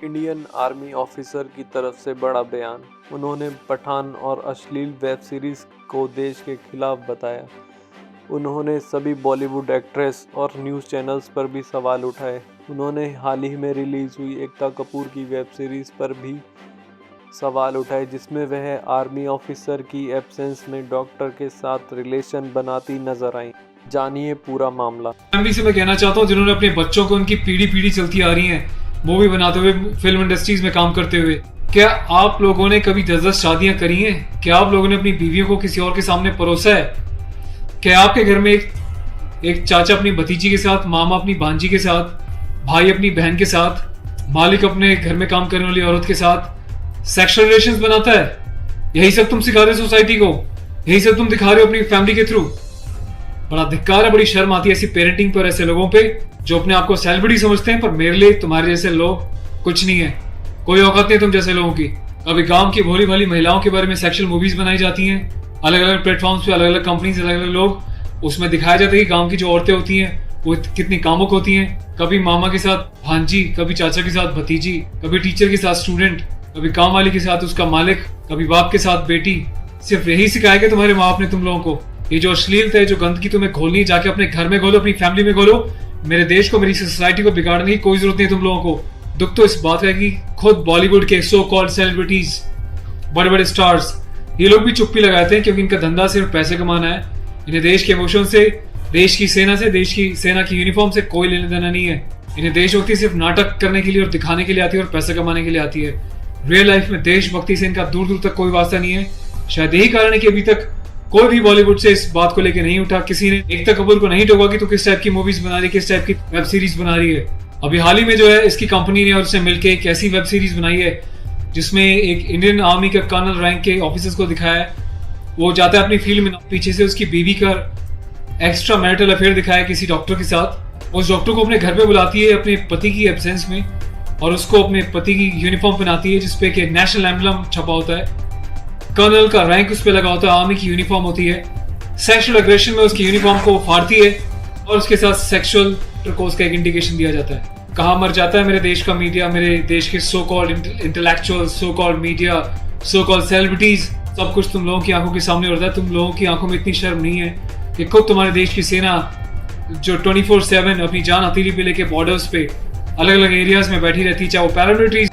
Indian army officer की तरफ से बड़ा बयान। उन्होंने पठान और अश्लील वेब सीरीज को देश के खिलाफ बताया। उन्होंने सभी बॉलीवुड एक्ट्रेस और न्यूज़ चैनल्स पर भी सवाल उठाए। उन्होंने हाल ही में रिलीज हुई एकता कपूर की वेब सीरीज पर भी सवाल उठाए, जिसमें वह आर्मी ऑफिसर की एब्सेंस में डॉक्टर के साथ रिलेशन बनाती नजर आई। जानिए पूरा मामला। फैमिली से मैं कहना चाहता हूँ जिन्होंने अपने बच्चों को उनकी पीढ़ी चलती आ रही है, मूवी बनाते हुए, फिल्म इंडस्ट्रीज में काम करते हुए, क्या आप लोगों ने कभी 10-10 शादियां करी हैं? क्या आप लोगों ने अपनी बीवियों को किसी और के सामने परोसा है? क्या आपके घर में एक चाचा अपनी भतीजी के साथ, मामा अपनी भांजी के साथ, भाई अपनी बहन के साथ, मालिक अपने घर में काम करने वाली औरत के साथ सेक्सुअल रिलेशंस बनाता है? यही सब तुम सिखा रहे हो सोसाइटी को, यही सब तुम दिखा रहे हो अपनी फैमिली के थ्रू। बड़ा धिक्कार है, बड़ी शर्म आती है ऐसी पेरेंटिंग पर, ऐसे लोगों पे जो अपने आप को सेलिब्रिटी समझते हैं। पर मेरे लिए तुम्हारे जैसे लोग कुछ नहीं है, कोई औकात नहीं तुम जैसे लोगों की। अभी गांव की भोली भाली महिलाओं के बारे में सेक्सुअल मूवीज बनाई जाती हैं, अलग अलग प्लेटफॉर्म्स पे, अलग अलग कंपनीज, अलग अलग लोग, उसमें दिखाया जाता है कि गांव की जो औरतें होती हैं वो कितनी कामुक होती हैं। कभी मामा के साथ भांजी, कभी चाचा के साथ भतीजी, कभी टीचर के साथ स्टूडेंट, कभी काम वाली के साथ उसका मालिक, कभी बाप के साथ बेटी। सिर्फ यही सिखाया कि तुम्हारे माँ बाप ने तुम लोगों को? ये जो अश्लीलता है, जो गंदगी तुम्हें खोलनी है, जाके अपने घर में खोलो, अपनी फैमिली में खोलो। मेरे देश को, मेरी सोसाइटी को बिगाड़ने की कोई जरूरत नहीं है तुम लोगों को। दुख तो इस बात का है कि खुद बॉलीवुड के सो कॉल्ड सेलिब्रिटीज, बड़े बड़े स्टार्स, ये लोग भी चुप्पी लगाते हैं क्योंकि इनका धंधा सिर्फ पैसे कमाना है। इन्हें देश के इमोशन से, देश की सेना से, देश की सेना की यूनिफॉर्म से कोई लेना देना नहीं है। इन्हें देशभक्ति सिर्फ नाटक करने के लिए और दिखाने के लिए आती है और पैसा कमाने के लिए आती है। रियल लाइफ में देशभक्ति से इनका दूर दूर तक कोई वास्ता नहीं है। शायद यही कारण है कि अभी तक कोई भी बॉलीवुड से इस बात को लेकर नहीं उठा। किसी ने एकता कपूर को नहीं टोका कि तू किस टाइप की मूवीज बना रही है, किस टाइप की वेब सीरीज बना रही है। अभी हाल ही में जो है इसकी कंपनी ने और उससे मिलकर एक ऐसी वेब सीरीज बनाई है जिसमें एक इंडियन आर्मी का कर्नल रैंक के ऑफिसर्स को दिखाया है। वो जाता है अपनी फील्ड में, पीछे से उसकी बीवी का एक्स्ट्रा मैरिटल अफेयर दिखाया है किसी डॉक्टर के साथ। उस डॉक्टर को अपने घर पे बुलाती है अपने पति की एब्सेंस में और उसको अपने पति की यूनिफॉर्म पहनाती है जिसपे कि नेशनल एम्बलम छपा होता है, कर्नल का रैंक उस पे लगा होता है, आर्मी की यूनिफॉर्म होती है। सेक्सुअल एग्रेशन में उसकी यूनिफॉर्म को फाड़ती है और उसके साथ सेक्सुअल इंटरकोर्स का एक इंडिकेशन दिया जाता है। कहाँ मर जाता है मेरे देश का मीडिया, मेरे देश के so called intellectual, so called media, so called celebrities. सब कुछ तुम लोगों की आंखों के सामने होता है। तुम लोगों की आंखों में इतनी शर्म नहीं है कि खुद तुम्हारे देश की सेना जो 24/7 अपनी जान हथेली पे लेके बॉर्डर्स पे अलग अलग एरियाज में बैठी रहती है, चाहे वो पैरामिलिट्री